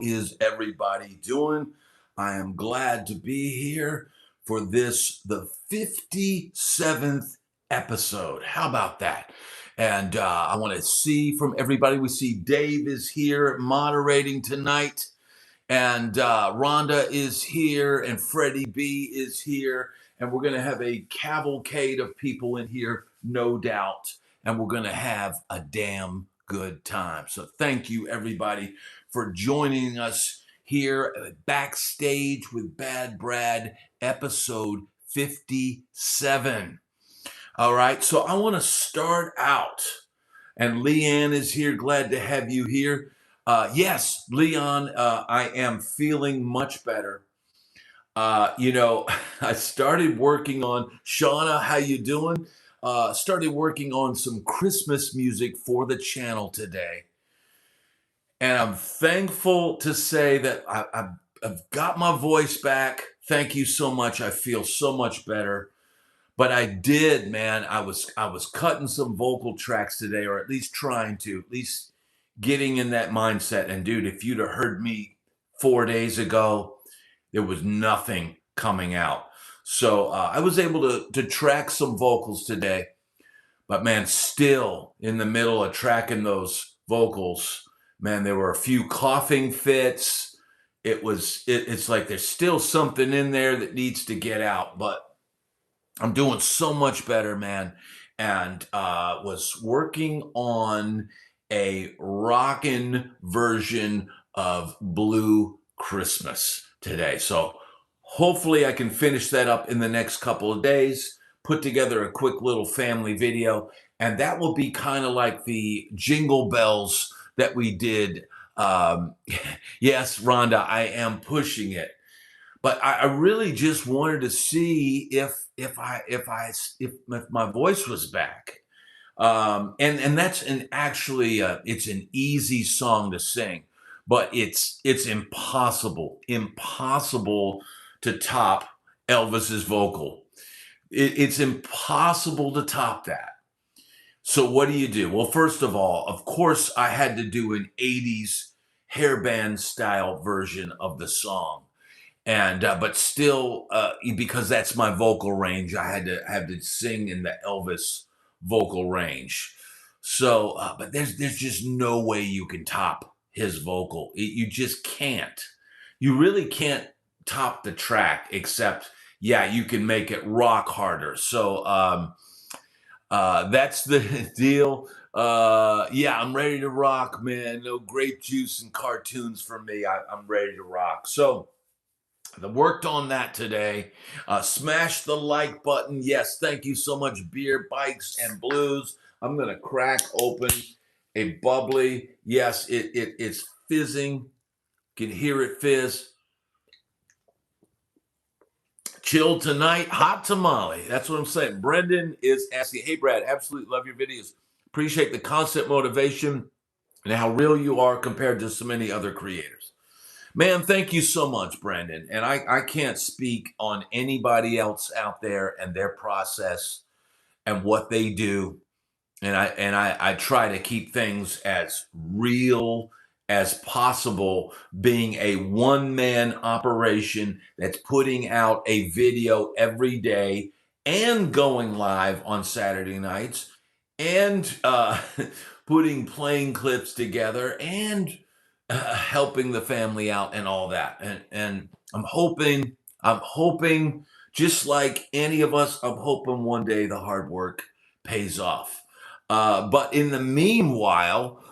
Is everybody doing? I am glad to be here for the 57th episode. How about that? And I want to see from everybody. We see Dave is here moderating tonight, and Rhonda is here, and Freddie B is here, and we're going to have a cavalcade of people in here, no doubt, and we're going to have a damn good time. So thank you, everybody, for joining us here at Backstage with BadBrad, episode 57. All right, so I want to start out, and Leanne is here. Glad to have you here. Yes, Leon, I am feeling much better. I started working on, Shauna, how you doing? Started working on some Christmas music for the channel today. And I'm thankful to say that I've got my voice back. Thank you so much. I feel so much better. But I did, man. I was cutting some vocal tracks today, or at least trying to, at least getting in that mindset. And dude, if you'd have heard me 4 days ago, there was nothing coming out. So I was able to track some vocals today. But man, still in the middle of tracking those vocals, man, there were a few coughing fits. It's like there's still something in there that needs to get out, but I'm doing so much better, man. And was working on a rockin' version of Blue Christmas today. So hopefully I can finish that up in the next couple of days, put together a quick little family video, and that will be kind of like the Jingle Bells that we did. Yes, Rhonda, I am pushing it. But I really just wanted to see if my voice was back, and that's it's an easy song to sing, but it's impossible to top Elvis's vocal. It's impossible to top that. So what do? Well, first of all, of course, I had to do an '80s hairband style version of the song. And but still, because that's my vocal range, I had to sing in the Elvis vocal range. So, but there's just no way you can top his vocal. You just can't. You really can't top the track, except you can make it rock harder. So that's the deal. I'm ready to rock, man. No grape juice and cartoons for me. I'm ready to rock. So I worked on that today. Smash the like button. Yes, thank you so much, Beer, Bikes, and Blues. I'm going to crack open a bubbly. Yes, it's fizzing. Can hear it fizz. Chill tonight, hot tamale. That's what I'm saying. Brendan is asking, hey, Brad, absolutely love your videos. Appreciate the constant motivation and how real you are compared to so many other creators. Man, thank you so much, Brandon. And I can't speak on anybody else out there and their process and what they do. And I try to keep things as real as possible, being a one-man operation that's putting out a video every day and going live on Saturday nights and putting playing clips together and helping the family out and all that. And I'm hoping, just like any of us, I'm hoping one day the hard work pays off. But in the meanwhile,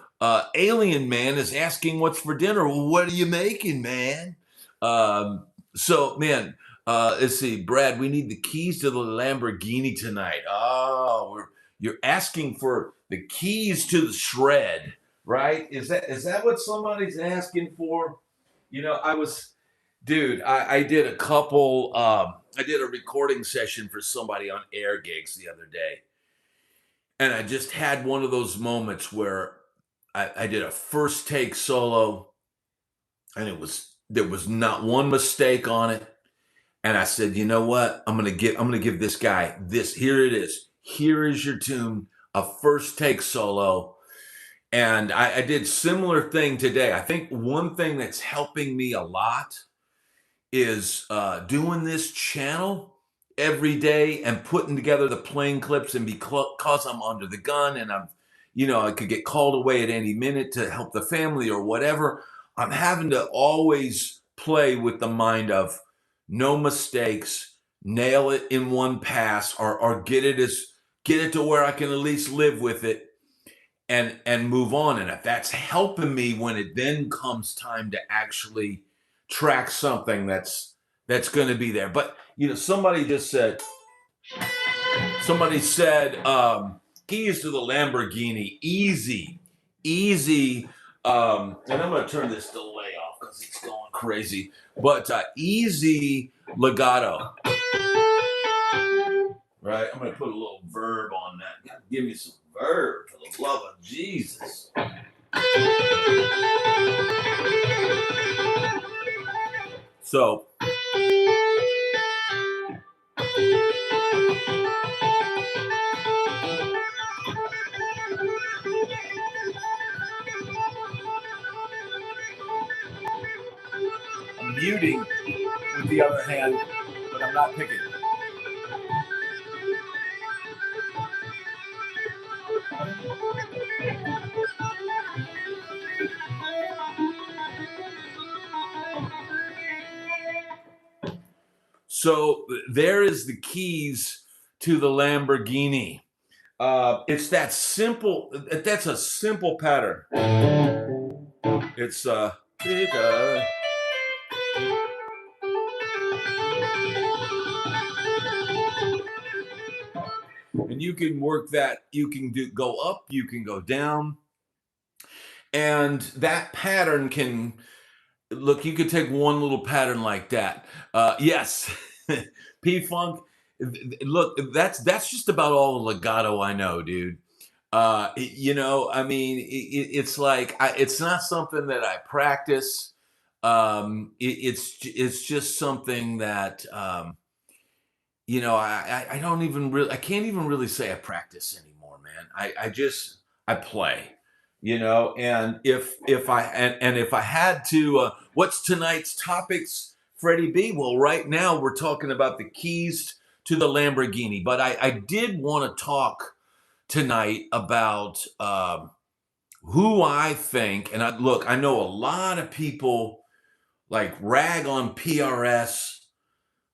Alien Man is asking what's for dinner. Well, what are you making, man? Man, let's see, Brad, we need the keys to the Lamborghini tonight. Oh, you're asking for the keys to the shred. Right? Is that what somebody's asking for? I did a couple, I did a recording session for somebody on Air Gigs the other day. And I just had one of those moments where I did a first take solo and there was not one mistake on it. And I said, you know what? I'm gonna give this guy this. Here it is. Here is your tune, a first take solo. And I did similar thing today. I think one thing that's helping me a lot is doing this channel every day and putting together the playing clips. And because I'm under the gun and I could get called away at any minute to help the family or whatever, I'm having to always play with the mind of no mistakes, nail it in one pass, or get it to where I can at least live with it and move on. And if that's helping me when it then comes time to actually track something that's going to be there. But somebody said keys to the Lamborghini, easy. And I'm going to turn this delay off because it's going crazy. But easy legato. Right, I'm going to put a little verb on that. God, give me some verb for the love of Jesus. So, I'm muting with the other hand, but I'm not picking. So there is the keys to the Lamborghini. It's that simple. That's a simple pattern. It's and you can work that. You can go up. You can go down, and that pattern can look. You could take one little pattern like that. Yes, P Funk. Look, that's just about all the legato I know, dude. I mean, it's like it's not something that I practice. It's just something that I don't even really I can't even really say I practice anymore, man. I play, and if I had to, what's tonight's topics, Freddie B? Well, right now we're talking about the keys to the Lamborghini, but I did want to talk tonight about who I think, and I know a lot of people like rag on PRS,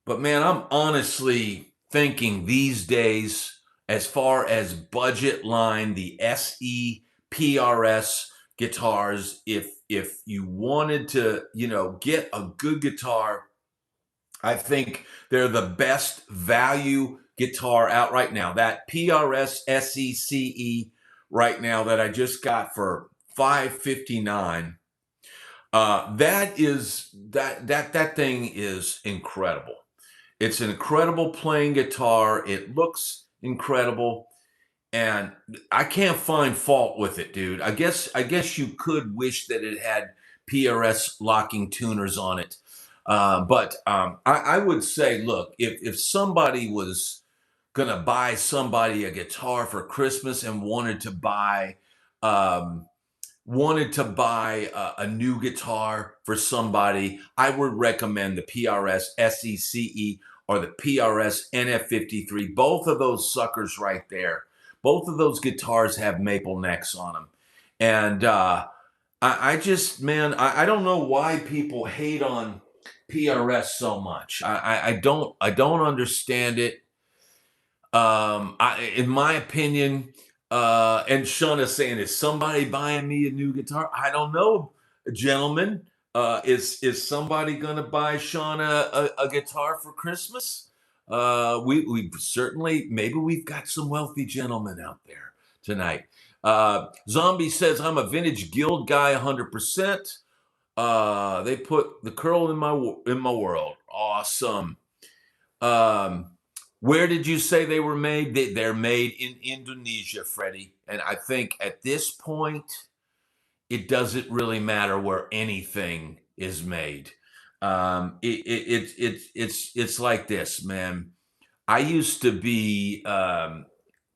but man, I'm honestly thinking these days, as far as budget line, the SE PRS guitars, if you wanted to, get a good guitar, I think they're the best value guitar out right now. That PRS SECE right now that I just got for $559. That thing is incredible. It's an incredible playing guitar. It looks incredible, and I can't find fault with it, dude. I guess you could wish that it had PRS locking tuners on it. But I would say, look, if somebody was gonna buy somebody a guitar for Christmas and um, wanted to buy a new guitar for somebody, I would recommend the PRS SECE or the PRS NF53. Both of those suckers right there. Both of those guitars have maple necks on them, and I just, man, I don't know why people hate on PRS so much. I don't understand it. In my opinion, and Shauna's saying, is somebody buying me a new guitar? I don't know, gentlemen. Is somebody gonna buy Shauna a guitar for Christmas? We certainly, maybe we've got some wealthy gentlemen out there tonight. Zombie says I'm a vintage guild guy, 100%. They put the curl in my world. Awesome. Um, where did you say they were made? They're made in Indonesia, Freddie. And I think at this point, it doesn't really matter where anything is made. It's like this, man. I used to be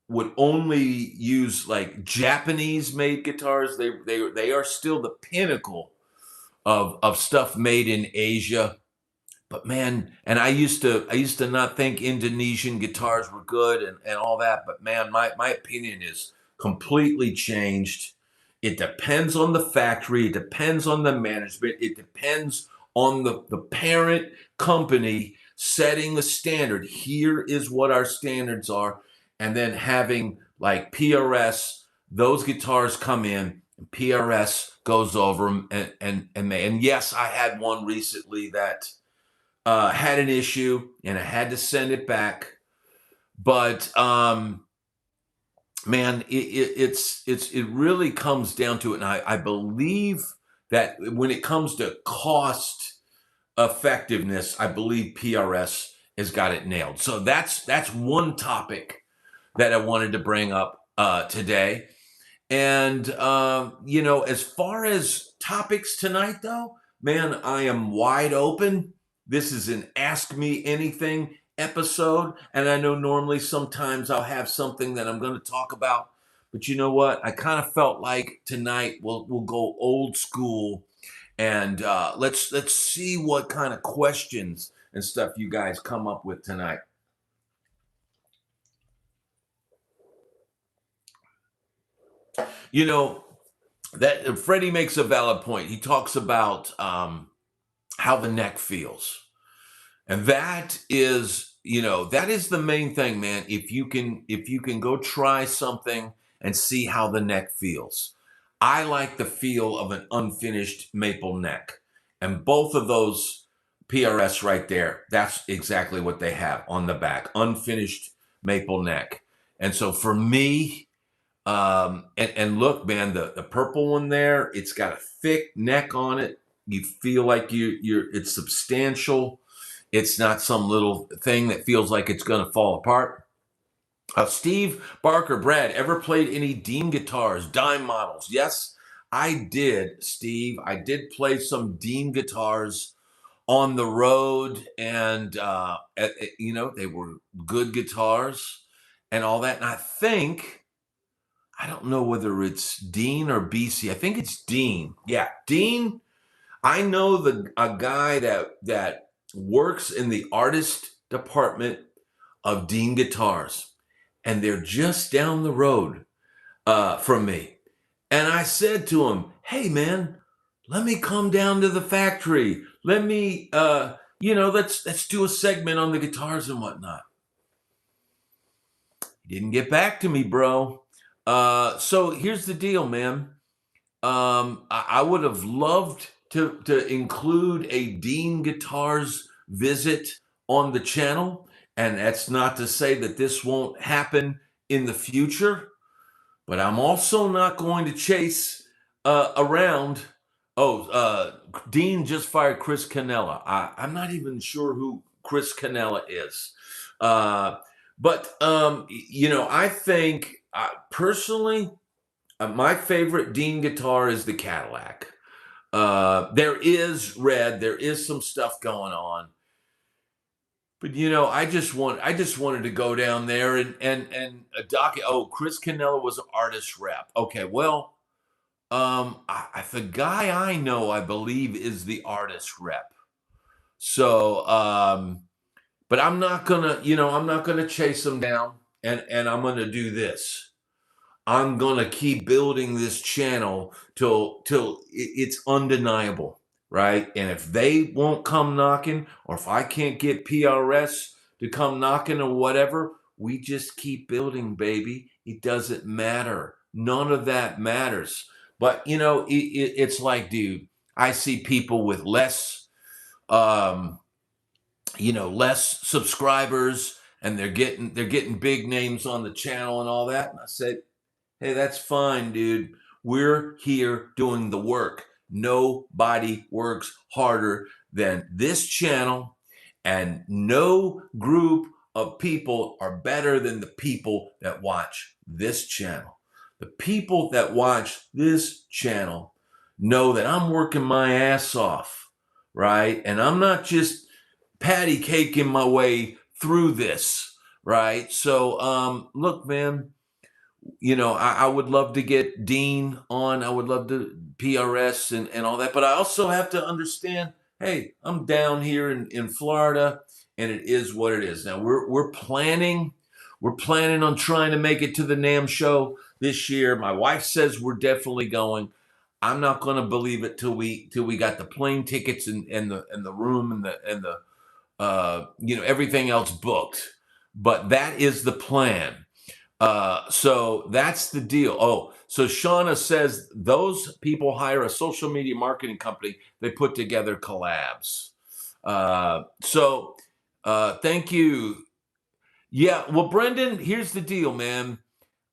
would only use like Japanese made guitars. They are still the pinnacle of stuff made in Asia. But man, and I used to not think Indonesian guitars were good and all that, but man, my opinion is completely changed. It depends on the factory, it depends on the management, it depends on the parent company setting the standard. Here is what our standards are, and then having like PRS, those guitars come in, and PRS goes over them, and yes, I had one recently that had an issue and I had to send it back. But man, it really comes down to it. And I believe that when it comes to cost effectiveness, I believe PRS has got it nailed. So that's one topic that I wanted to bring up today. And as far as topics tonight, though, man, I am wide open. This is an Ask Me Anything episode, and I know normally sometimes I'll have something that I'm going to talk about, but you know what? I kind of felt like tonight we'll go old school, and let's see what kind of questions and stuff you guys come up with tonight. You know, that Freddie makes a valid point. He talks about how the neck feels, and that is the main thing, man. If you can go try something and see how the neck feels. I like the feel of an unfinished maple neck, and both of those PRS right there, that's exactly what they have on the back, unfinished maple neck. And so for me, and look, man, the purple one there, it's got a thick neck on it. You feel like it's substantial. It's not some little thing that feels like it's going to fall apart. Steve Barker, Brad, ever played any Dean guitars, dime models? Yes, I did, Steve. I did play some Dean guitars on the road, and they were good guitars and all that. And I don't know whether it's Dean or BC. I think it's Dean. Yeah, Dean. I know a guy that works in the artist department of Dean Guitars, and they're just down the road from me. And I said to him, "Hey, man, let me come down to the factory. Let me, let's do a segment on the guitars and whatnot." He didn't get back to me, bro. So here's the deal, man. I would have loved to include a Dean Guitars visit on the channel, and that's not to say that this won't happen in the future, but I'm also not going to chase around. Oh, Dean just fired Chris Canella. I'm not even sure who Chris Canella is. But I think personally, my favorite Dean guitar is the Cadillac. There is red, there is some stuff going on, but I just wanted to go down there and dock it. Oh, Chris Canella was an artist rep. Okay, well, the guy I know, I believe, is the artist rep. So, but I'm not gonna chase him down, and I'm gonna do this. I'm gonna keep building this channel till it's undeniable, right? And if they won't come knocking, or if I can't get PRS to come knocking or whatever, we just keep building, baby. It doesn't matter. None of that matters. But it's like, dude, I see people with less subscribers, and they're getting big names on the channel and all that. And I said, hey, that's fine, dude. We're here doing the work. Nobody works harder than this channel, and no group of people are better than the people that watch this channel. The people that watch this channel know that I'm working my ass off, right? And I'm not just patty caking my way through this, right? So, look, man, I would love to get Dean on. I would love to PRS and all that. But I also have to understand, hey, I'm down here in Florida, and it is what it is. Now we're planning on trying to make it to the NAMM show this year. My wife says we're definitely going. I'm not going to believe it till we got the plane tickets and the room and the everything else booked. But that is the plan. So that's the deal. Oh, so Shauna says those people hire a social media marketing company. They put together collabs. Thank you. Yeah. Well, Brendan, here's the deal, man.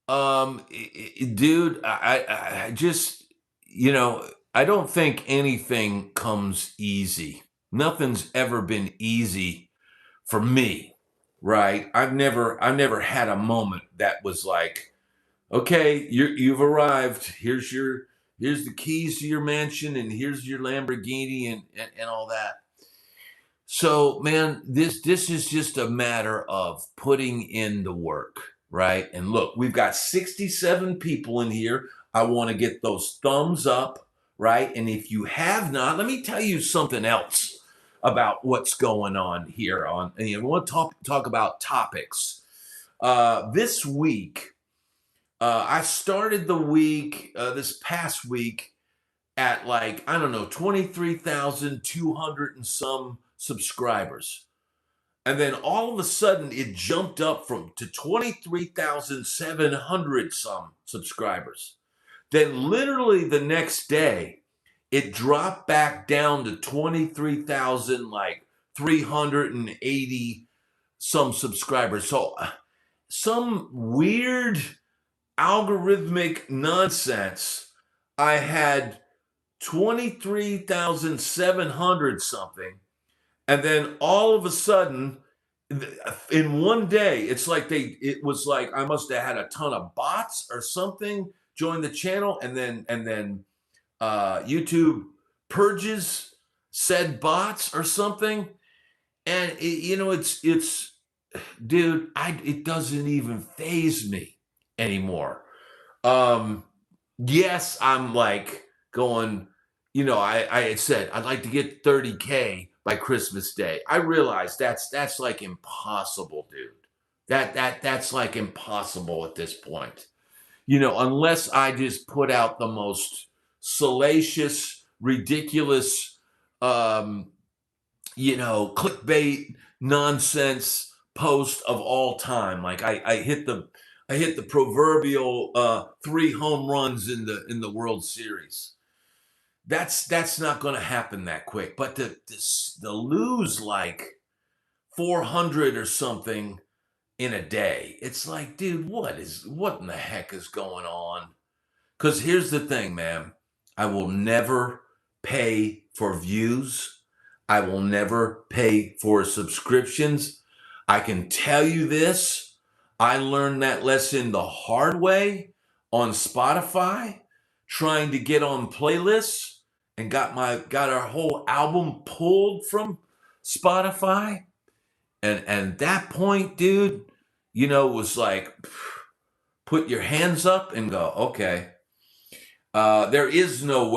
Dude, I just, I don't think anything comes easy. Nothing's ever been easy for me, right? I've never had a moment that was like, okay, you've arrived. Here's the keys to your mansion, and here's your Lamborghini and all that. So, man, this is just a matter of putting in the work, right? And look, we've got 67 people in here. I want to get those thumbs up, right? And if you have not, let me tell you something else about what's going on here on, and we want to talk about topics. This week, I started the week, this past week, at like, I don't know, 23,200 and some subscribers. And then all of a sudden it jumped up to 23,700 some subscribers. Then literally the next day, it dropped back down to 23,000, like 380 some subscribers. So some weird algorithmic nonsense. I had 23,700 something. And then all of a sudden, in one day, it was like I must have had a ton of bots or something join the channel, and then YouTube purges said bots or something. And it's dude, it doesn't even faze me anymore. Yes, I'm like going, I had said I'd like to get 30K by Christmas Day. I realize that's like impossible, dude. That's like impossible at this point. Unless I just put out the most salacious, ridiculous, clickbait nonsense post of all time. Like I hit the proverbial 3 home runs in the World Series. That's not going to happen that quick. But to lose like 400 or something in a day, it's like, dude, what in the heck is going on? Because here's the thing, man. I will never pay for views. I will never pay for subscriptions. I can tell you this. I learned that lesson the hard way on Spotify, trying to get on playlists, and got our whole album pulled from Spotify. And that point, dude, was like, put your hands up and go, okay. There is no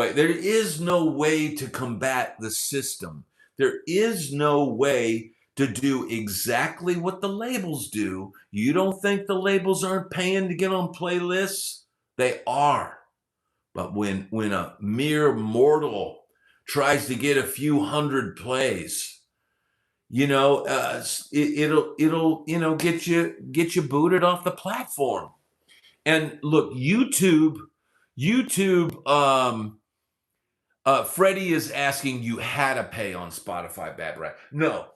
way to combat the system. There is no way to do exactly what the labels do. You don't think the labels aren't paying to get on playlists? They are. But when a mere mortal tries to get a few hundred plays, it'll get you booted off the platform. And look, YouTube, Freddie is asking you had to pay on Spotify, BadBrad. No,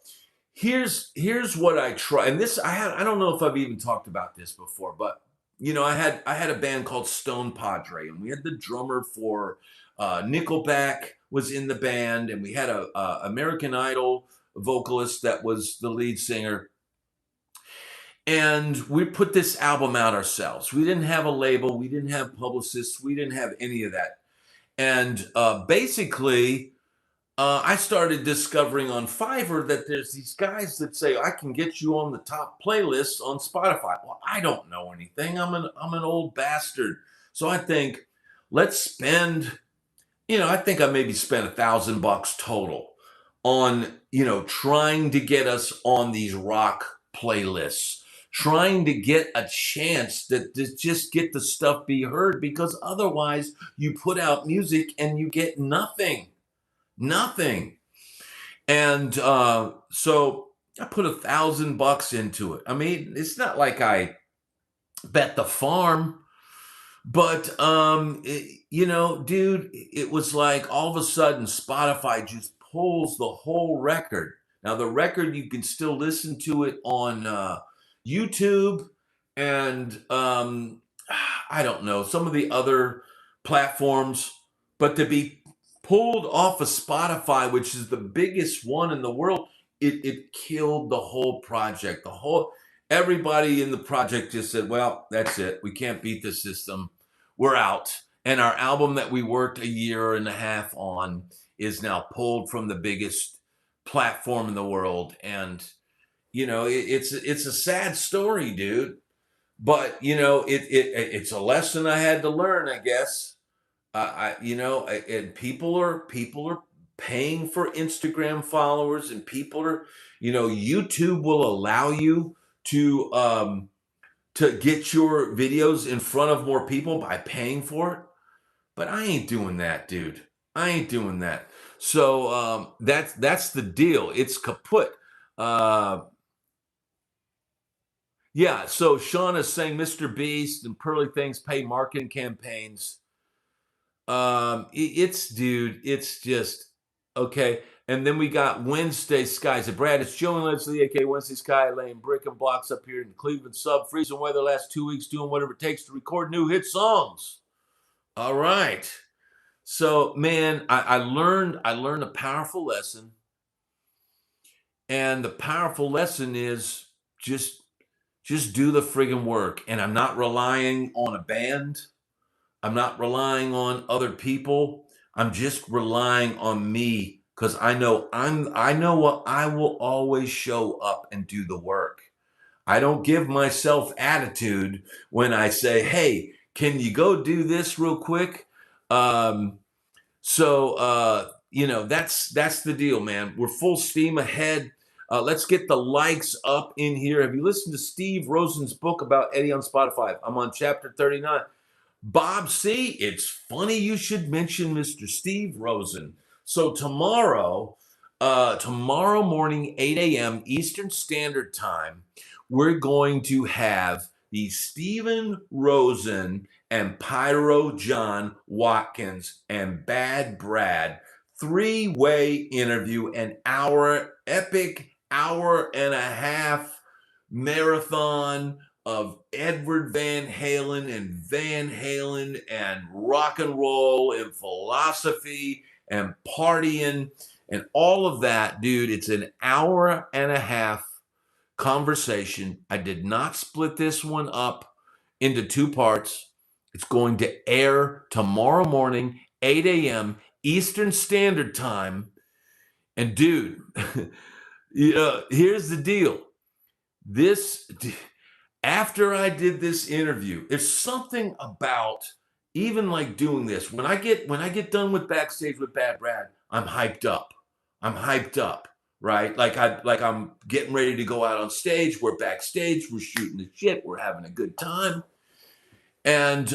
here's what I try, and this I don't know if I've even talked about this before, but I had a band called Stone Padre, and we had the drummer for Nickelback was in the band, and we had a American Idol vocalist that was the lead singer. And we put this album out ourselves. We didn't have a label. We didn't have publicists. We didn't have any of that. And basically, I started discovering on Fiverr that there's these guys that say I can get you on the top playlists on Spotify. Well, I don't know anything. I'm an old bastard. So I think let's spend, I think I maybe spent $1,000 total on, trying to get us on these rock playlists, trying to get a chance to just get the stuff be heard, because otherwise you put out music and you get nothing, nothing. And so I put $1,000 into it. I mean, it's not like I bet the farm, but dude, it was like all of a sudden Spotify just pulls the whole record. Now the record, you can still listen to it on YouTube and I don't know, some of the other platforms, but to be pulled off of Spotify, which is the biggest one in the world, it killed the whole project. Everybody in the project just said, well, that's it. We can't beat the system. We're out. And our album that we worked a year and a half on is now pulled from the biggest platform in the world. And, it's a sad story, dude. But, it's a lesson I had to learn, I guess. And people are paying for Instagram followers, and people are, YouTube will allow you to get your videos in front of more people by paying for it. But I ain't doing that, dude. I ain't doing that. So that's the deal. It's kaput. Yeah. So Sean is saying Mr. Beast and Pearly Things pay marketing campaigns. It's just okay. And then we got Wednesday Skies. Brad, it's Joe and Leslie, aka Wednesday Sky, laying brick and blocks up here in Cleveland sub, freezing weather last 2 weeks, doing whatever it takes to record new hit songs. All right. So man, I learned a powerful lesson. And the powerful lesson is just do the friggin' work. And I'm not relying on a band. I'm not relying on other people. I'm just relying on me, because I know what I will always show up and do the work. I don't give myself attitude when I say, "Hey, can you go do this real quick?" That's the deal, man. We're full steam ahead. Let's get the likes up in here. Have you listened to Steve Rosen's book about Eddie on Spotify? I'm on chapter 39. Bob C., it's funny you should mention Mr. Steve Rosen. So tomorrow morning, 8 a.m. Eastern Standard Time, we're going to have the Stephen Rosen and Pyro John Watkins and BadBrad three-way interview, an epic hour and a half marathon of Edward Van Halen and rock and roll and philosophy and partying and all of that, dude. It's an hour and a half conversation. I did not split this one up into two parts. It's going to air tomorrow morning, 8 a.m. Eastern Standard Time. And dude, here's the deal. After I did this interview, there's something about even like doing this. When I get done with Backstage with BadBrad, I'm hyped up. Right? Like I'm getting ready to go out on stage. We're backstage, we're shooting the shit, we're having a good time. And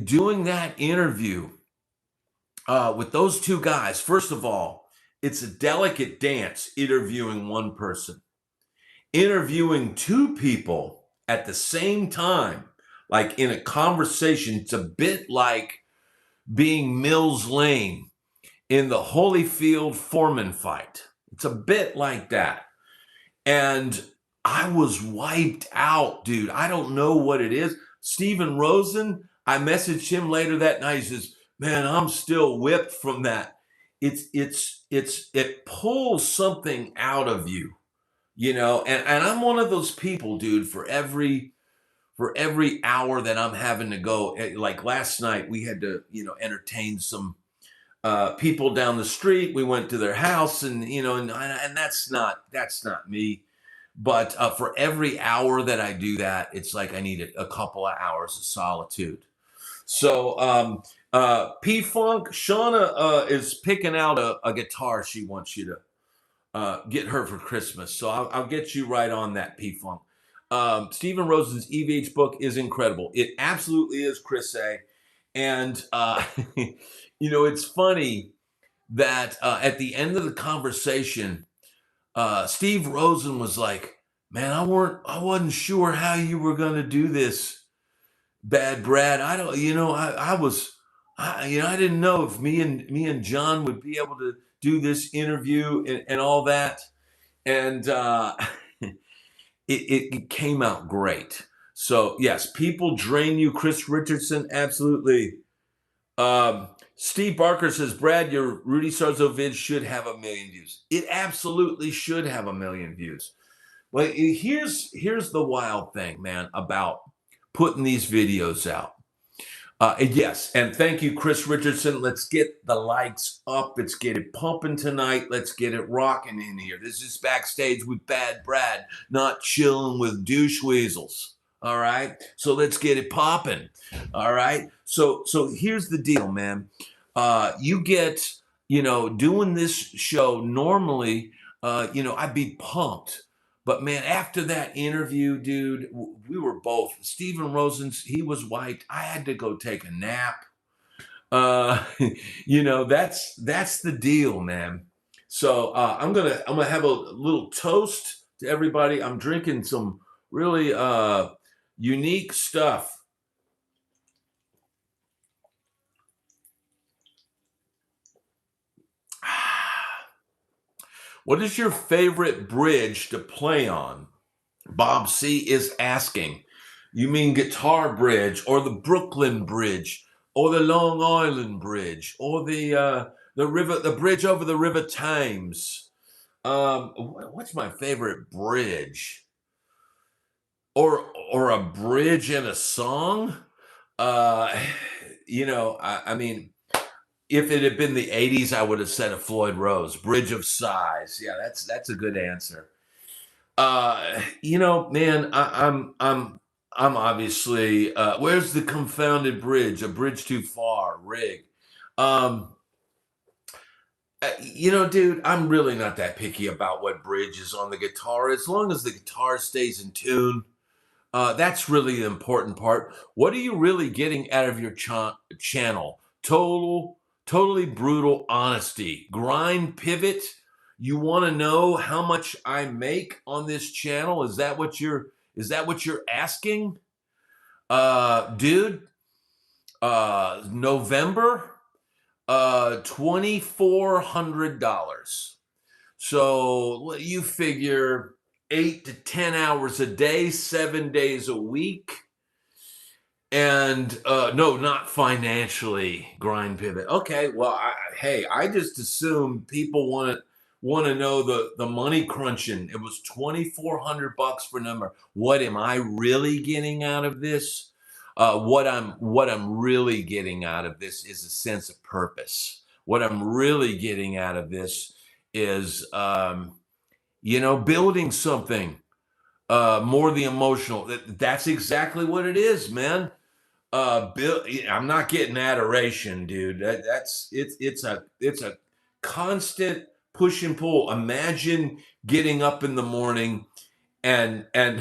doing that interview with those two guys, first of all, it's a delicate dance interviewing one person. Interviewing two people at the same time, like in a conversation, it's a bit like being Mills Lane in the Holyfield Foreman fight. It's a bit like that. And I was wiped out, dude. I don't know what it is. Stephen Rosen, I messaged him later that night. He says, man, I'm still whipped from that. It pulls something out of you, and I'm one of those people, dude, for every hour that I'm having to go, like last night, we had to, entertain some people down the street. We went to their house, and and that's not me. But for every hour that I do that, it's like I need a couple of hours of solitude. So P Funk, Shauna is picking out a guitar she wants you to get her for Christmas. So I'll get you right on that, P Funk. Stephen Rosen's EVH book is incredible. It absolutely is, Chris A. And it's funny that at the end of the conversation, Steve Rosen was like, "Man, I wasn't sure how you were going to do this, BadBrad. I don't, I didn't know if me and John would be able to do this interview and all that." And it came out great. So yes, people drain you. Chris Richardson, absolutely. Steve Barker says, Brad, your Rudy Sarzo vid should have 1 million views. It absolutely should have 1 million views. Well, here's the wild thing, man, about putting these videos out. Yes, and thank you, Chris Richardson. Let's get the likes up. Let's get it pumping tonight. Let's get it rocking in here. This is Backstage with BadBrad, not chilling with douche weasels. All right, so let's get it popping. All right, so here's the deal, man. You get, doing this show normally, I'd be pumped. But man, after that interview, dude, we were both. Stephen Rosen's, he was white. I had to go take a nap. That's the deal, man. So I'm gonna have a little toast to everybody. I'm drinking some really unique stuff. What is your favorite bridge to play on? Bob C is asking. You mean guitar bridge, or the Brooklyn Bridge, or the Long Island Bridge, or the bridge over the River Thames? What's my favorite bridge? Or a bridge in a song? I mean, if it had been the 80s, I would have said a Floyd Rose, Bridge of Sighs. Yeah, that's a good answer. Man, I'm obviously where's the confounded bridge? A bridge too far, rig. Dude, I'm really not that picky about what bridge is on the guitar, as long as the guitar stays in tune. That's really the important part. What are you really getting out of your channel? Totally brutal honesty. Grind pivot. You want to know how much I make on this channel? Is that what you're asking? Dude, November, $2,400. So you figure 8 to 10 hours a day, 7 days a week. And no, not financially, grind pivot. Okay, well, I just assume people want to know the money crunching. It was $2,400 for number. What am I really getting out of this? What I'm really getting out of this is a sense of purpose. What I'm really getting out of this is building something. More the emotional. That's exactly what it is, man. Bill, I'm not getting adoration, dude. It's a constant push and pull. Imagine getting up in the morning and I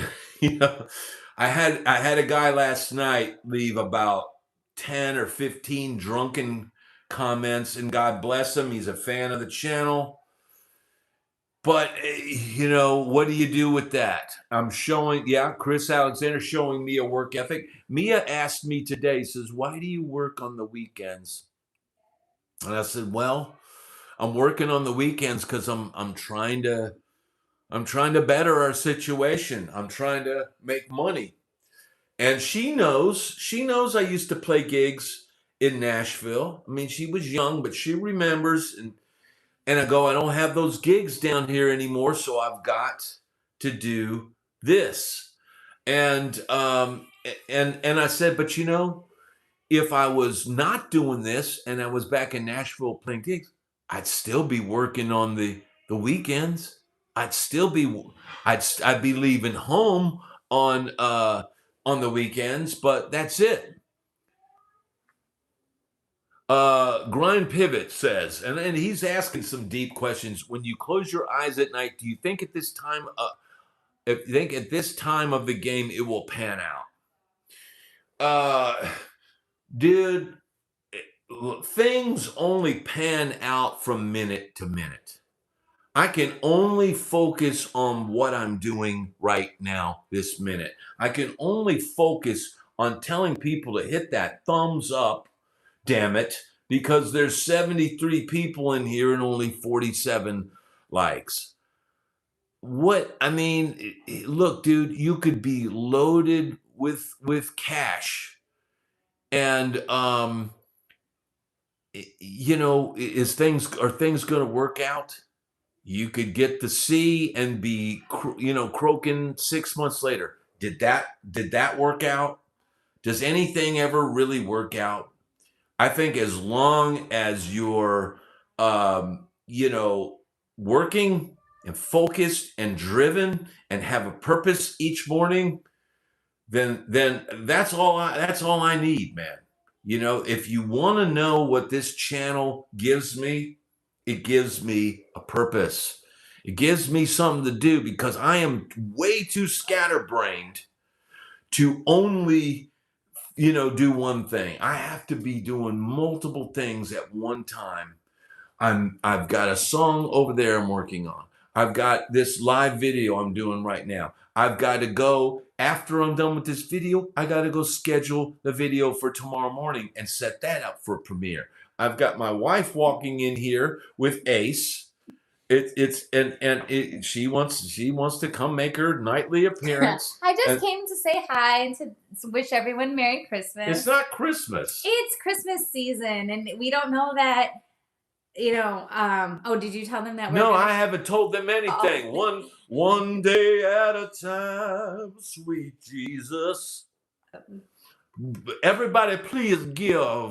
had a guy last night leave about 10 or 15 drunken comments, and God bless him, he's a fan of the channel. But, what do you do with that? I'm showing, Chris Alexander showing me a work ethic. Mia asked me today, says, why do you work on the weekends? And I said, well, I'm working on the weekends because I'm trying to better our situation. I'm trying to make money. And she knows I used to play gigs in Nashville. I mean, she was young, but she remembers. And I go, I don't have those gigs down here anymore, so I've got to do this. And I said, but if I was not doing this and I was back in Nashville playing gigs, I'd still be working on the weekends. I'd be leaving home on the weekends, but that's it. Grind Pivot says, and he's asking some deep questions. When you close your eyes at night, do you think at this time of the game it will pan out? Dude, things only pan out from minute to minute. I can only focus on what I'm doing right now, this minute. I can only focus on telling people to hit that thumbs up, damn it, because there's 73 people in here and only 47 likes. What, I mean, look, dude, you could be loaded with cash. And, are things going to work out? You could get the C and be, croaking 6 months later. Did that work out? Does anything ever really work out? I think as long as you're, working and focused and driven and have a purpose each morning, then that's all I need, man. If you want to know what this channel gives me, it gives me a purpose. It gives me something to do because I am way too scatterbrained to only, do one thing. I have to be doing multiple things at one time. I've got a song over there I'm working on. I've got this live video I'm doing right now. I've got to go, after I'm done with this video, I got to go schedule the video for tomorrow morning and set that up for a premiere. I've got my wife walking in here with Ace. She wants to come make her nightly appearance. I just came to say hi and to wish everyone Merry Christmas. It's not Christmas. It's Christmas season, and we don't know that. Did you tell them that? No, I haven't told them anything. One day at a time, sweet Jesus. Everybody, please give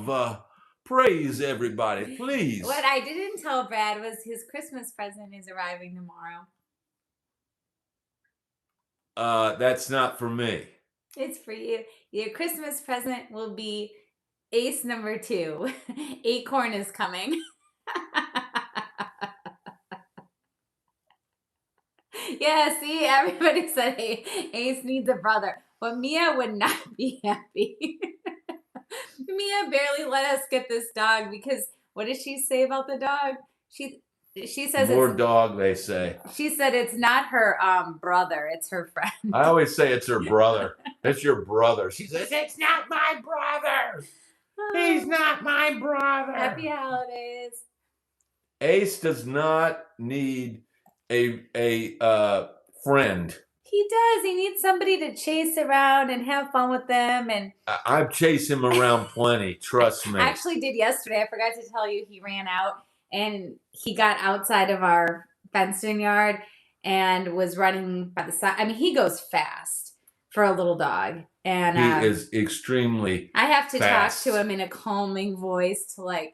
praise. Everybody, please. What I didn't tell Brad was his Christmas present is arriving tomorrow. That's not for me. It's for you. Your Christmas present will be Ace number 2. Acorn is coming. Yeah, see, everybody said, hey, Ace needs a brother. But Mia would not be happy. Mia barely let us get this dog because what does she say about the dog? She says more dog, they say. She said it's not her brother, it's her friend. I always say it's her brother. It's your brother. She says, it's not my brother. He's not my brother. Happy holidays. Ace does not need a friend. He does. He needs somebody to chase around and have fun with them. And I've chased him around plenty. Trust me. I actually did yesterday. I forgot to tell you. He ran out and he got outside of our fenced-in yard and was running by the side. I mean, he goes fast for a little dog. And he is extremely I have to fast. talk to him in a calming voice to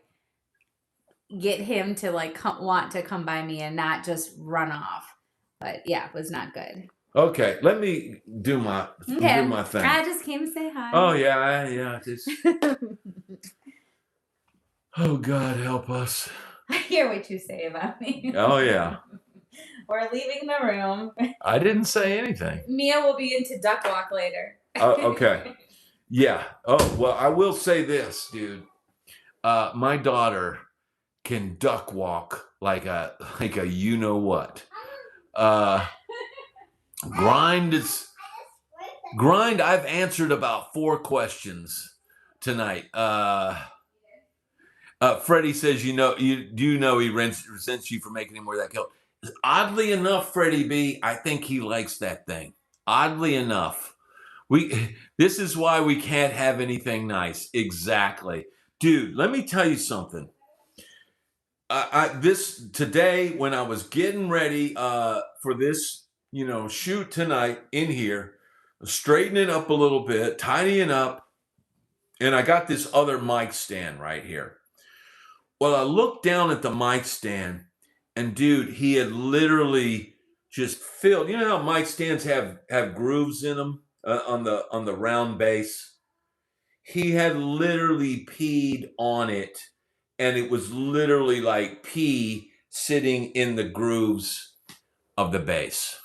get him to want to come by me and not just run off. But yeah, it was not good. Okay, let me do my thing. I just came to say hi. Oh yeah. Oh God, help us. I hear what you say about me. Oh yeah. We're leaving the room. I didn't say anything. Mia will be into duck walk later. Okay. Yeah. Oh well, I will say this, dude. My daughter can duck walk like a you know what. Grind. I've answered about 4 questions tonight. Freddie says, he resents you for making him wear that coat. Oddly enough, Freddie B, I think he likes that thing. Oddly enough, this is why we can't have anything nice. Exactly, dude. Let me tell you something. Today when I was getting ready for this, shoot tonight in here, straightening up a little bit, tidying up, And I got this other mic stand right here. Well, I looked down at the mic stand, and dude, he had literally just filled. You know how mic stands have grooves in them on the round base. He had literally peed on it, and it was literally like pee sitting in the grooves of the base.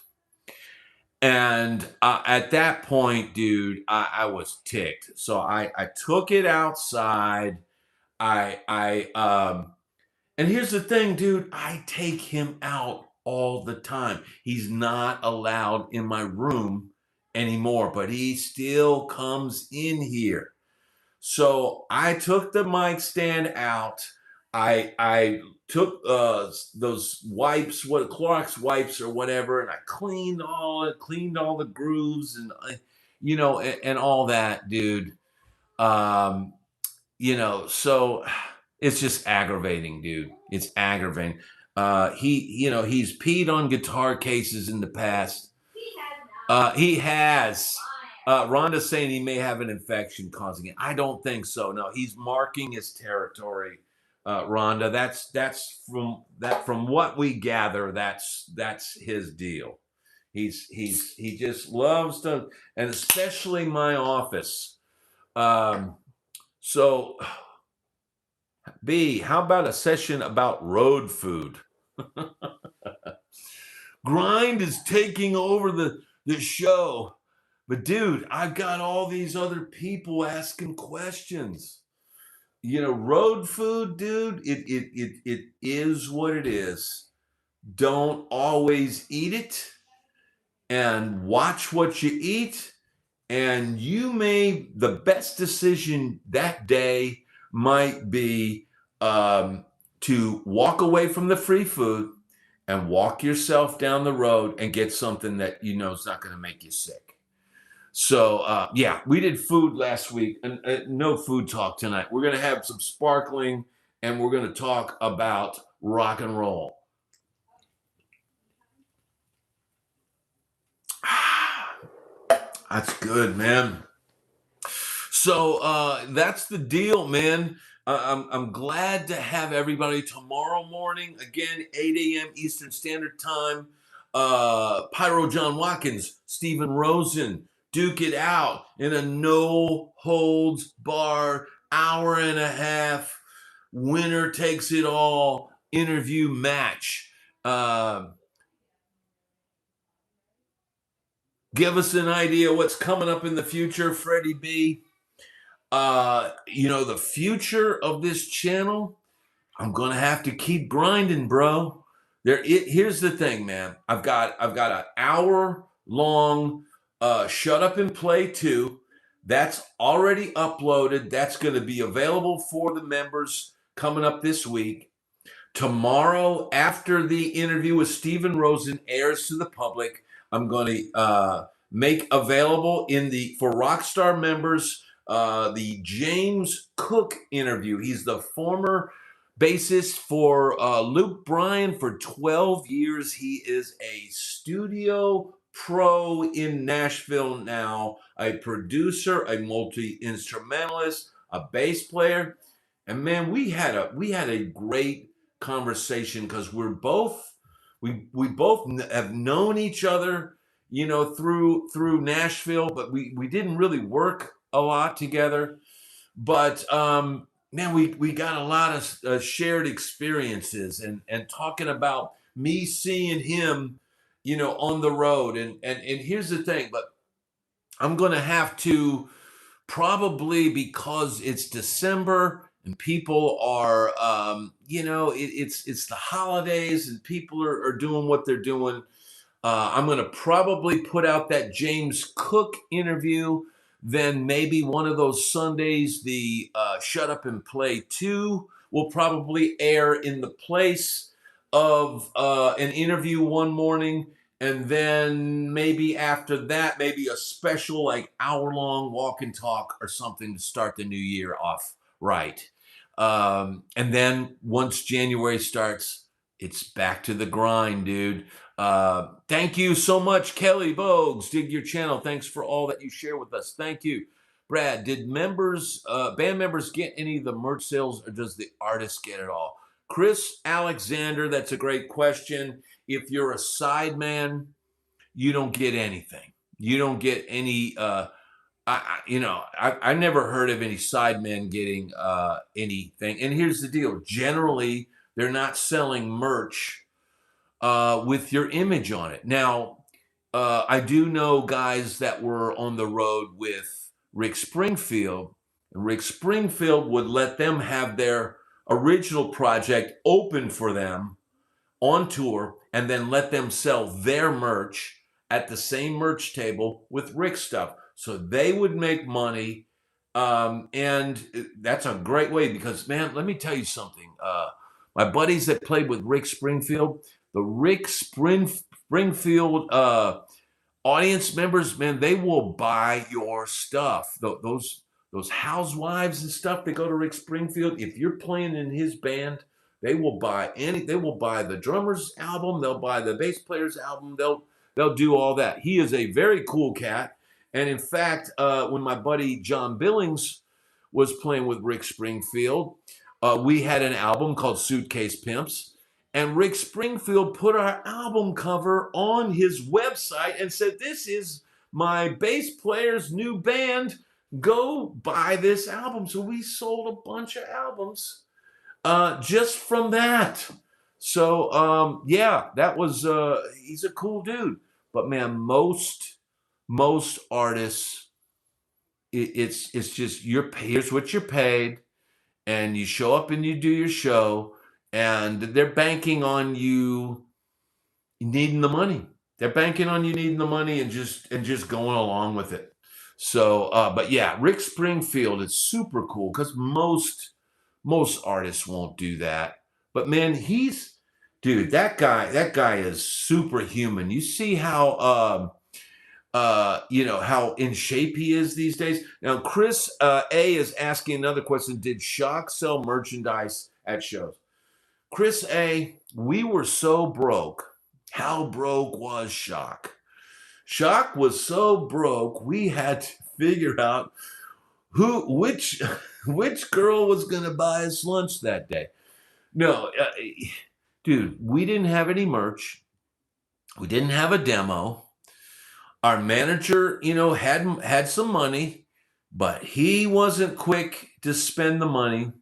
And at that point, dude, I was ticked. So I took it outside. And here's the thing, dude, I take him out all the time. He's not allowed in my room anymore, but he still comes in here. So I took the mic stand out. I took those wipes, what Clorox wipes or whatever, and I cleaned all the grooves and and all that, dude. Um, so it's just aggravating, dude. It's aggravating. He's peed on guitar cases in the past. He has. Rhonda's saying he may have an infection causing it. I don't think so. No, he's marking his territory. Rhonda, that's from what we gather. That's his deal. He just loves to, and especially my office. So, B, how about a session about road food? Grind is taking over the show. But dude, I've got all these other people asking questions. Road food, dude, it is what it is. Don't always eat it, and watch what you eat. And the best decision that day might be to walk away from the free food and walk yourself down the road and get something that you know is not going to make you sick. So, yeah, we did food last week, and no food talk tonight. We're going to have some sparkling, and we're going to talk about rock and roll. That's good, man. So that's the deal, man. I'm glad to have everybody tomorrow morning, again, 8 a.m. Eastern Standard Time. Pyro John Watkins, Stephen Rosen, duke it out in a no holds bar, hour and a half, winner takes it all interview match. Give us an idea what's coming up in the future, Freddie B. The future of this channel, I'm gonna have to keep grinding, bro. Here's the thing, man. I've got an hour long Shut Up and Play 2. That's already uploaded. That's gonna be available for the members coming up this week. Tomorrow, after the interview with Stephen Rosen airs to the public, I'm going to make available for Rockstar members the James Cook interview. He's the former bassist for Luke Bryan for 12 years. He is a studio pro in Nashville now, a producer, a multi-instrumentalist, a bass player. And man, we had a great conversation because we both have known each other, through Nashville, but we didn't really work a lot together. But man, we got a lot of shared experiences and talking about me seeing him, on the road. And here's the thing, but I'm gonna have to probably, because it's December and people are, it's the holidays and people are doing what they're doing. I'm going to probably put out that James Cook interview. Then maybe one of those Sundays, the Shut Up and Play 2 will probably air in the place of an interview one morning. And then maybe after that, maybe a special like hour-long walk and talk or something to start the new year off right. And then once January starts, it's back to the grind, dude. Thank you so much, Kelly Bogues. Dig your channel. Thanks for all that you share with us. Thank you. Brad, did band members get any of the merch sales, or does the artist get it all? Chris Alexander, that's a great question. If you're a sideman, you don't get anything. You don't get any. I never heard of any sidemen getting anything. And here's the deal: generally, they're not selling merch with your image on it. Now, I do know guys that were on the road with Rick Springfield, and Rick Springfield would let them have their original project open for them on tour and then let them sell their merch at the same merch table with Rick stuff. So they would make money. And that's a great way because, man, let me tell you something. My buddies that played with Rick Springfield, the Rick Springfield audience members, man, they will buy your stuff. Those housewives and stuff that go to Rick Springfield, if you're playing in his band, they will buy the drummer's album, they'll buy the bass player's album, they'll do all that. He is a very cool cat. And in fact, when my buddy John Billings was playing with Rick Springfield, we had an album called Suitcase Pimps. And Rick Springfield put our album cover on his website and said, "This is my bass player's new band. Go buy this album." So we sold a bunch of albums just from that. So yeah, that was he's a cool dude. But man, most artists, it's just here's what you're paid, and you show up and you do your show, and they're banking on you needing the money. They're banking on you needing the money and just going along with it. So, but yeah, Rick Springfield is super cool because most artists won't do that. But man, dude, that guy is superhuman. You see how how in shape he is these days. Now, Chris A is asking another question: did Shock sell merchandise at shows? Chris A, we were so broke. How broke was Shock? Shock was so broke, we had to figure out which girl was going to buy us lunch that day. No, dude, we didn't have any merch. We didn't have a demo. Our manager, had some money, but he wasn't quick to spend the money.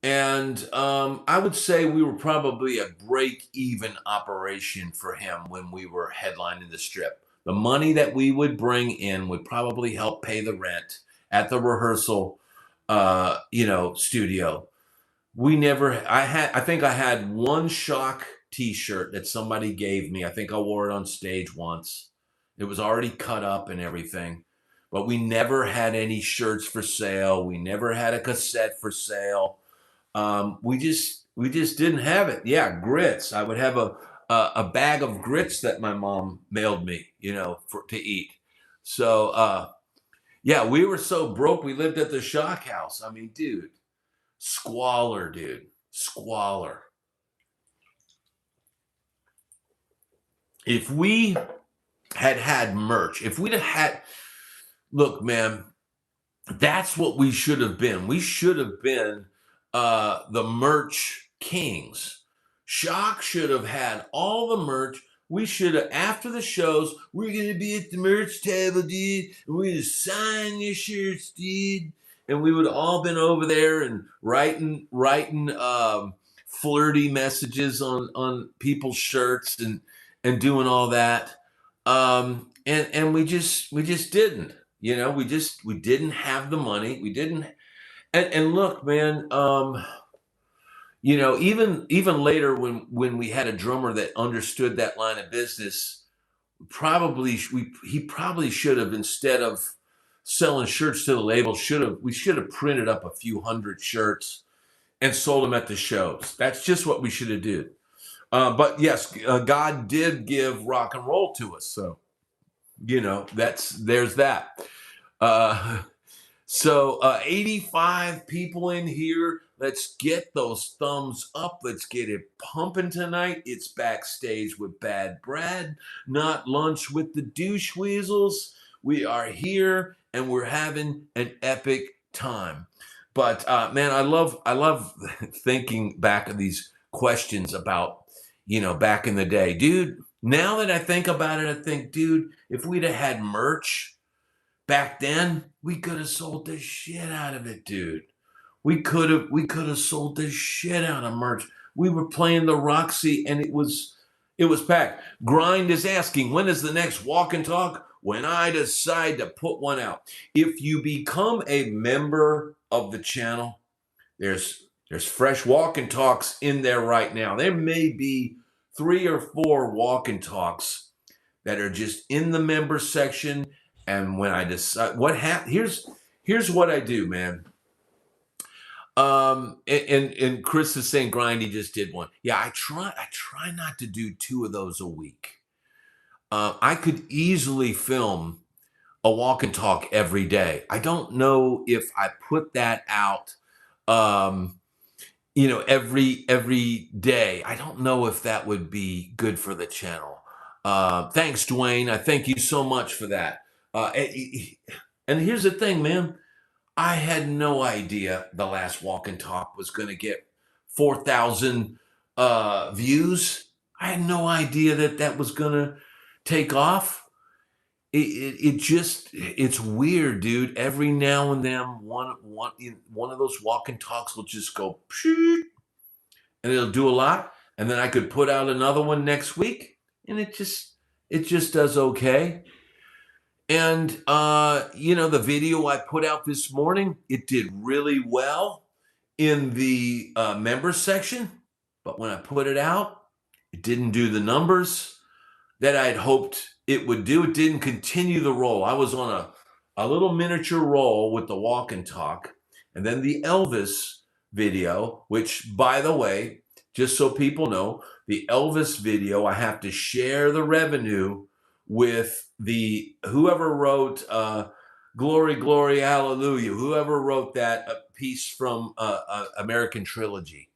And I would say we were probably a break-even operation for him when we were headlining the Strip. The money that we would bring in would probably help pay the rent at the rehearsal, studio. I think I had one Shock t-shirt that somebody gave me. I think I wore it on stage once. It was already cut up and everything, but we never had any shirts for sale. We never had a cassette for sale. We just didn't have it. Yeah, grits. I would have a bag of grits that my mom mailed me, to eat. So yeah, we were so broke. We lived at the Shock House. I mean, dude, squalor, dude, squalor. If we had merch, if we'd have had, look, man, that's what we should have been. We should have been the merch kings. Shock should have had all the merch. We should have, after the shows, we're going to be at the merch table, dude, and we're going to sign your shirts, dude. And we would have all been over there and writing flirty messages on people's shirts and doing all that. And we just didn't, we didn't have the money. We didn't. And look, man, even later when we had a drummer that understood that line of business, he probably should have, instead of selling shirts to the label, we should have printed up a few hundred shirts and sold them at the shows. That's just what we should have did. But yes, God did give rock and roll to us, so there's that. So 85 people in here. Let's get those thumbs up. Let's get it pumping tonight. It's Backstage with BadBrad, not lunch with the douche weasels. We are here and we're having an epic time. But man, I love thinking back of these questions about, back in the day, dude. Now that I think about it, I think, dude, if we'd have had merch back then, we could have sold the shit out of it, dude. We could have sold the shit out of merch. We were playing the Roxy and it was packed. Grind is asking, when is the next walk and talk? When I decide to put one out. If you become a member of the channel, there's fresh walk and talks in there right now. There may be 3 or 4 walk and talks that are just in the member section. And when I decide here's what I do, man. And Chris is saying Grindy just did one. Yeah, I try not to do 2 of those a week. I could easily film a walk and talk every day. I don't know if I put that out, every day. I don't know if that would be good for the channel. Thanks, Dwayne. I thank you so much for that. And here's the thing, man. I had no idea the last walk and talk was going to get 4,000 views. I had no idea that was going to take off. It's weird, dude. Every now and then, one of those walk and talks will just go, and it'll do a lot. And then I could put out another one next week, and it just does okay. And, the video I put out this morning, it did really well in the members section. But when I put it out, it didn't do the numbers that I'd hoped it would do. It didn't continue the roll. I was on a little miniature roll with the walk and talk. And then the Elvis video, which, by the way, just so people know, the Elvis video, I have to share the revenue with whoever wrote Glory, Glory, Hallelujah, whoever wrote that piece from American Trilogy.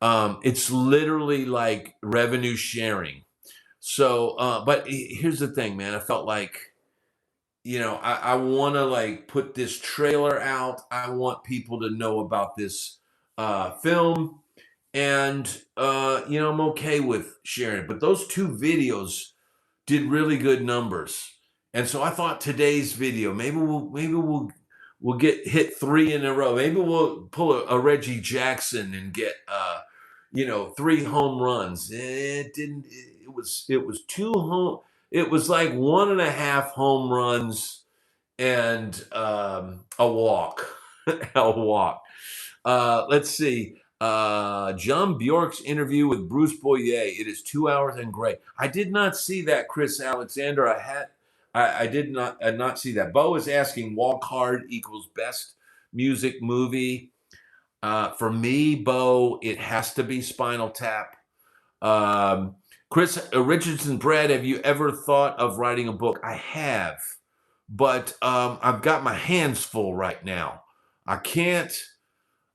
It's literally like revenue sharing. So, but here's the thing, man. I felt like, I want to put this trailer out. I want people to know about this film, and I'm okay with sharing it. But those 2 videos did really good numbers. And so I thought today's video, maybe we'll hit 3 in a row. Maybe we'll pull a Reggie Jackson and get 3 home runs. It didn't. It was 2 home. It was like 1.5 home runs and a walk. A walk. Let's see. John Bjork's interview with Bruce Boyer. It is 2 hours and great. I did not see that, Chris Alexander. I did not see that. Bo is asking, walk hard equals best music movie. For me, Bo, it has to be Spinal Tap. Chris Richardson, Brad, have you ever thought of writing a book? I have, but I've got my hands full right now. I can't.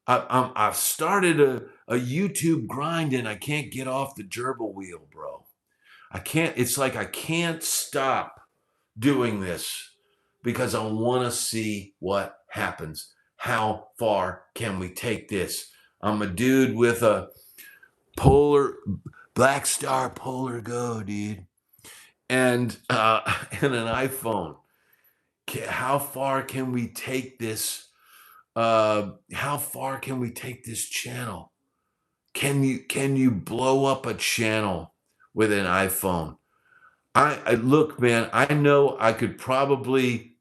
I've started a YouTube grind and I can't get off the gerbil wheel, bro. I can't. It's like I can't stop doing this because I want to see what happens. How far can we take this? I'm a dude with a Black Star Polar Go, dude, and an iPhone. How far can we take this? How far can we take this channel? Can you blow up a channel with an iPhone? I look, man, I know I could probably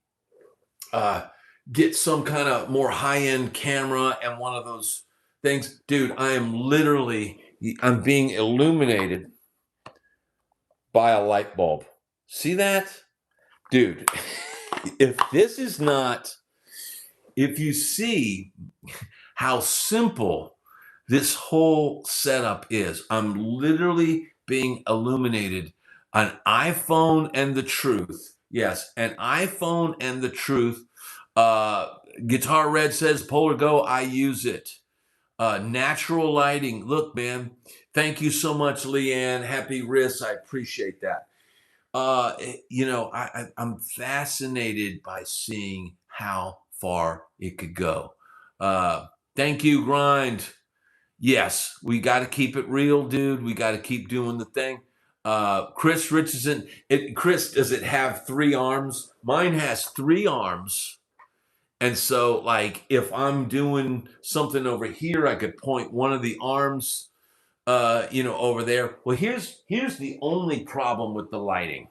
get some kind of more high-end camera and one of those things. Dude, I'm being illuminated by a light bulb. See that? Dude, if you see how simple this whole setup is, I'm literally being illuminated. An iPhone and the truth. Yes, an iPhone and the truth. Guitar Red says, Polar Go, I use it. Natural lighting. Look, man, thank you so much, Leanne. Happy wrists. I appreciate that. I'm fascinated by seeing how far it could go. Uh, Thank you, Grind. Yes, we got to keep it real, dude. We got to keep doing the thing. Chris Richardson, Chris, does it have 3 arms? Mine has 3 arms. And so, like, if I'm doing something over here, I could point one of the arms, over there. Well, here's the only problem with the lighting,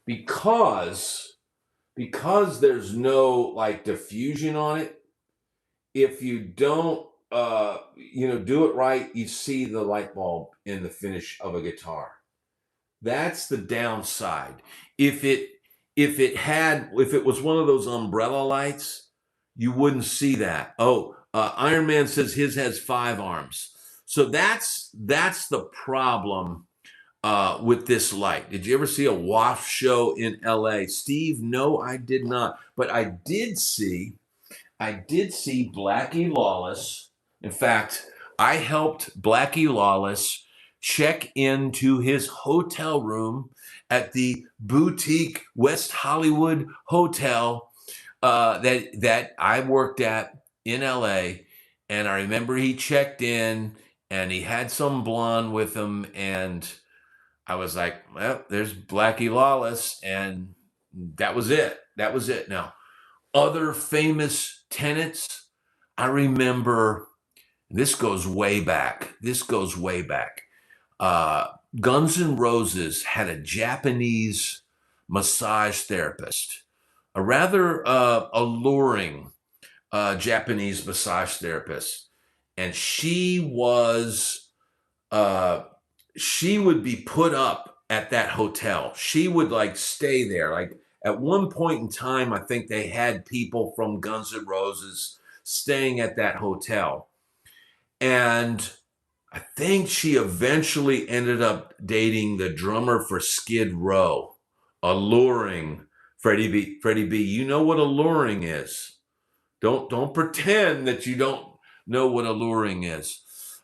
because there's no like diffusion on it. If you don't do it right, you see the light bulb in the finish of a guitar. That's the downside. If it was one of those umbrella lights, you wouldn't see that. Oh, Iron Man says his has 5 arms. So that's the problem with this light. Did you ever see a waft show in LA? Steve, no, I did not. But I did see Blackie Lawless. In fact, I helped Blackie Lawless check into his hotel room at the boutique West Hollywood hotel that I worked at in LA. And I remember he checked in and he had some blonde with him. And I was like, well, there's Blackie Lawless. And that was it. That was it. Now, other famous tenants, I remember, this goes way back. This goes way back. Uh, Guns N' Roses had a Japanese massage therapist, a rather alluring Japanese massage therapist. And she would be put up at that hotel. She would like stay there. Like at one point in time, I think they had people from Guns N' Roses staying at that hotel. And I think she eventually ended up dating the drummer for Skid Row, alluring Freddie B. Freddie B. You know what alluring is. Don't pretend that you don't know what alluring is.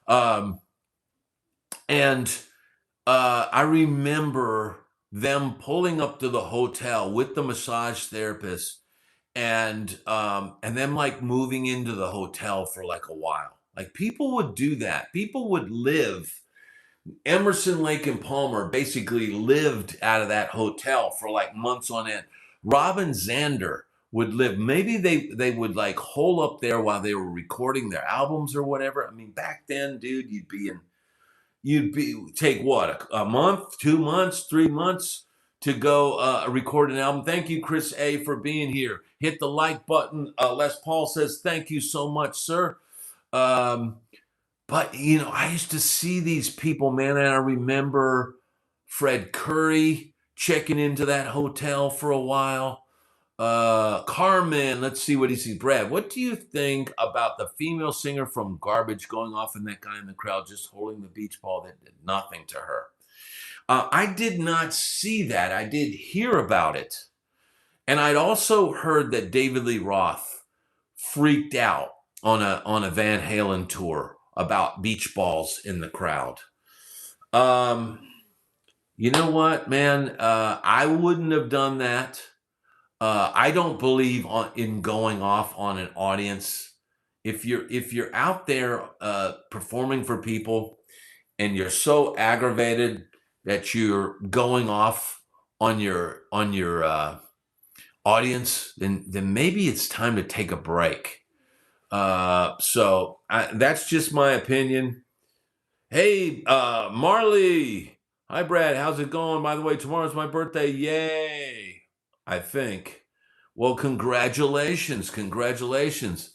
And I remember them pulling up to the hotel with the massage therapist, and them like moving into the hotel for like a while. Like people would do that. People would live. Emerson, Lake and Palmer basically lived out of that hotel for like months on end. Robin Zander would live. Maybe they would like hole up there while they were recording their albums or whatever. I mean, back then, dude, you'd take what, a month, 2 months, 3 months to go record an album. Thank you, Chris A, for being here. Hit the like button. Les Paul says thank you so much, sir. But I used to see these people, man, and I remember Fred Curry checking into that hotel for a while. Carmen, let's see what he sees. Brad, what do you think about the female singer from Garbage going off and that guy in the crowd just holding the beach ball that did nothing to her? I did not see that. I did hear about it. And I'd also heard that David Lee Roth freaked out on a Van Halen tour about beach balls in the crowd. You know what, man? I wouldn't have done that. I don't believe in going off on an audience. If you're out there performing for people and you're so aggravated that you're going off on your audience, then maybe it's time to take a break. So that's just my opinion. Hey, Marley. Hi, Brad. How's it going? By the way, tomorrow's my birthday. Yay. I think. Well, congratulations. Congratulations.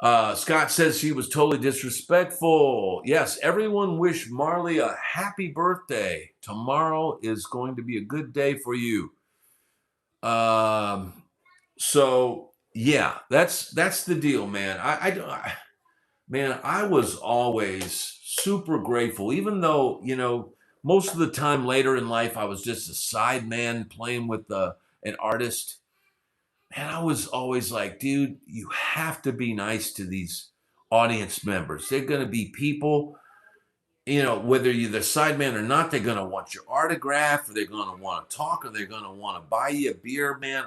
Scott says she was totally disrespectful. Yes, everyone wish Marley a happy birthday. Tomorrow is going to be a good day for you. So yeah, that's the deal, man. Man, I was always super grateful, even though, most of the time later in life, I was just a side man playing with an artist. Man, I was always like, dude, you have to be nice to these audience members. They're going to be people. whether you're the sideman or not, they're going to want your autograph, or they're going to want to talk, or they're going to want to buy you a beer, man.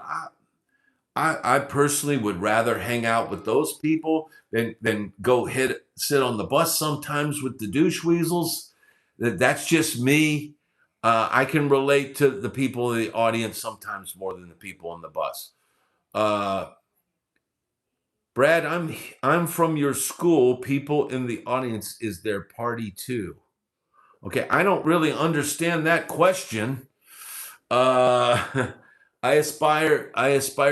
I personally would rather hang out with those people than go sit on the bus sometimes with the douche weasels. That's just me. I can relate to the people in the audience sometimes more than the people on the bus. Brad, I'm from your school. People in the audience is their party too. Okay, I don't really understand that question. I aspire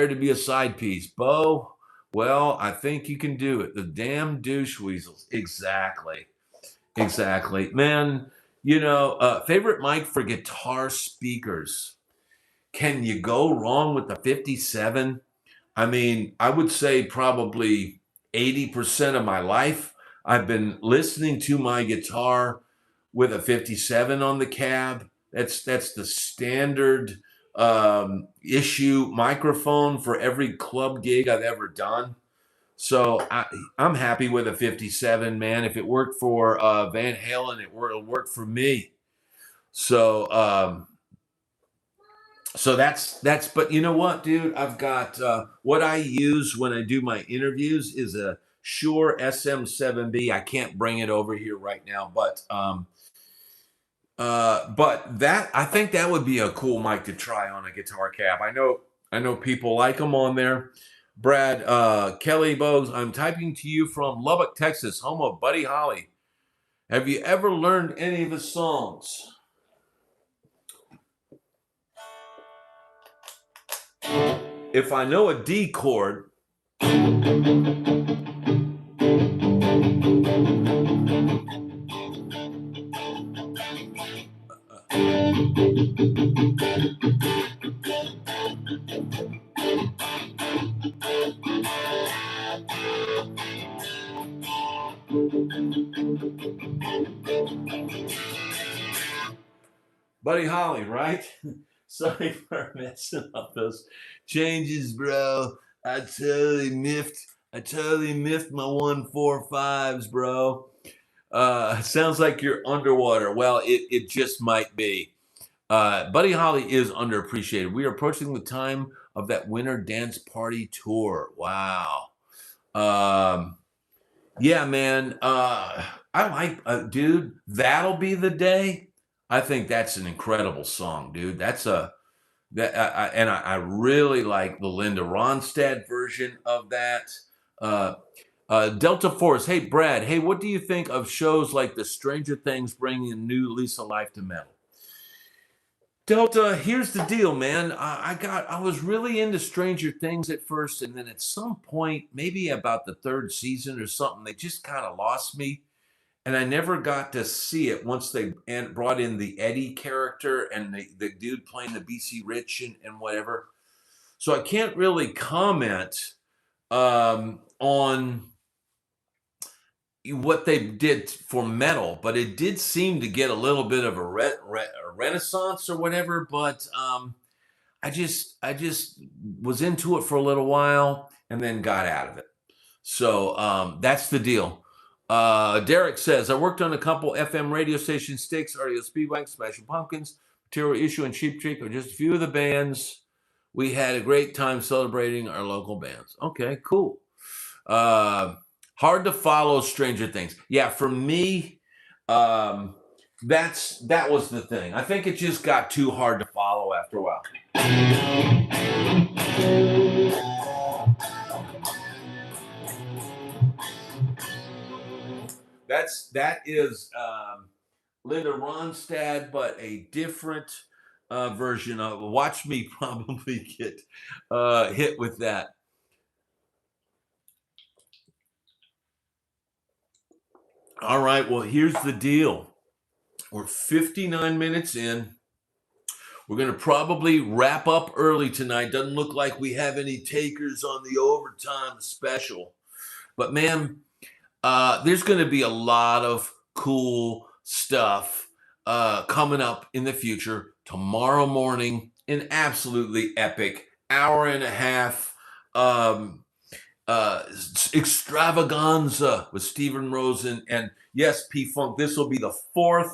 to be a side piece. Bo, well, I think you can do it. The damn douche weasels. Exactly. Man, favorite mic for guitar speakers. Can you go wrong with the 57? I mean, I would say probably 80% of my life I've been listening to my guitar with a 57 on the cab. That's the standard issue microphone for every club gig I've ever done. So I'm happy with a 57, man. If it worked for Van Halen, it'll work for me. So that's but you know what, dude? I've got what I use when I do my interviews is a Shure SM7B. I can't bring it over here right now, but that I think that would be a cool mic to try on a guitar cab. I know people like them on there. Brad, Kelly Bowes, I'm typing to you from Lubbock, Texas, home of Buddy Holly. Have you ever learned any of his songs? If I know a D chord, Buddy Holly, right? Sorry for messing up those changes, bro. I totally miffed my 145s, bro. Sounds like you're underwater. Well, it just might be. Buddy Holly is underappreciated. We are approaching the time of that winter dance party tour. Wow. Yeah, man. I like, dude. That'll be the day. I think that's an incredible song, dude. I really like the Linda Ronstadt version of that. Uh, Delta Force. Hey, Brad. Hey, what do you think of shows like the Stranger Things bringing a new lease of life to metal? Delta, here's the deal, man. I was really into Stranger Things at first, and then at some point, maybe about the third season or something, they just kind of lost me, and I never got to see it once they brought in the Eddie character and the dude playing the BC Rich and whatever. So I can't really comment on what they did for metal, but it did seem to get a little bit of a renaissance or whatever. But I just was into it for a little while and then got out of it. So that's the deal. Derek says, I worked on a couple FM radio stations, Sticks, REO Speedwagon, Smashing Pumpkins, Material Issue, and Cheap Trick are just a few of the bands. We had a great time celebrating our local bands. Okay, cool. Hard to follow Stranger Things. Yeah, for me, that was the thing. I think it just got too hard to follow after a while. That is Linda Ronstadt, but a different version of. Watch me probably get hit with that. All right, well, here's the deal. We're 59 minutes in. We're going to probably wrap up early tonight. Doesn't look like we have any takers on the overtime special. But, man, there's going to be a lot of cool stuff coming up in the future. Tomorrow morning, an absolutely epic hour and a half extravaganza with Steven Rosen. And yes, P-Funk, this will be the 4th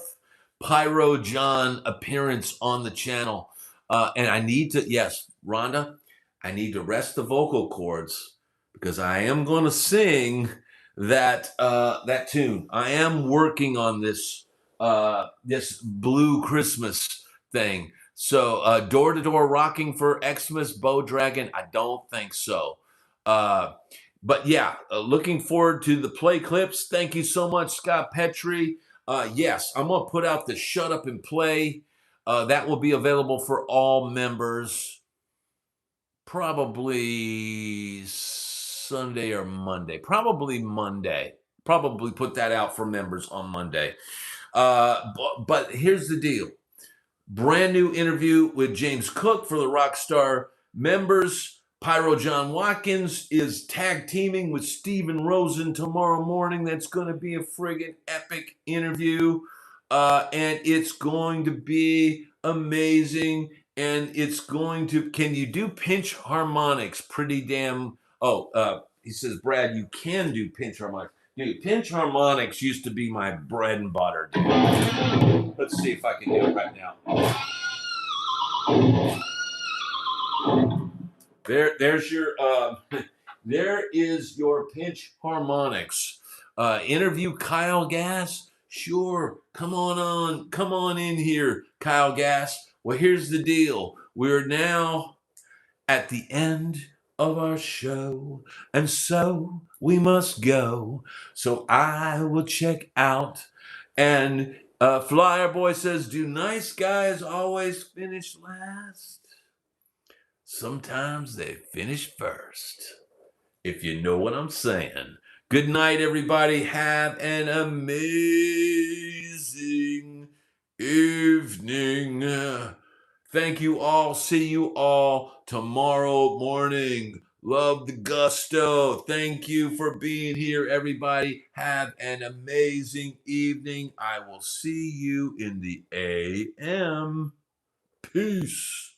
Pyro John appearance on the channel. And I need to, yes, Rhonda, I need to rest the vocal cords because I am going to sing that that tune. I am working on this this Blue Christmas thing. So door-to-door rocking for Xmas, Bow Dragon, I don't think so. But yeah, looking forward to the play clips. Thank you so much, Scott Petrie. Yes, I'm going to put out the Shut Up and Play. That will be available for all members probably Sunday or Monday. Probably Monday. Probably put that out for members on Monday. But here's the deal. Brand new interview with James Cook for the Rockstar members. Pyro John Watkins is tag teaming with Steven Rosen tomorrow morning. That's going to be a friggin' epic interview. And it's going to be amazing. And it's going to, can you do pinch harmonics? Pretty damn, he says, Brad, you can do pinch harmonics. Dude, pinch harmonics used to be my bread and butter, dude. Let's see if I can do it right now. There's your there is your pinch harmonics. Interview Kyle Gass. Sure, come on in here, Kyle Gass. Well, here's the deal. We're now at the end of our show, and so we must go. So I will check out. And Flyer Boy says, "Do nice guys always finish last? Sometimes they finish first, if you know what I'm saying." Good night, everybody. Have an amazing evening. Thank you all. See you all tomorrow morning. Love the gusto. Thank you for being here, everybody. Have an amazing evening. I will see you in the AM. Peace.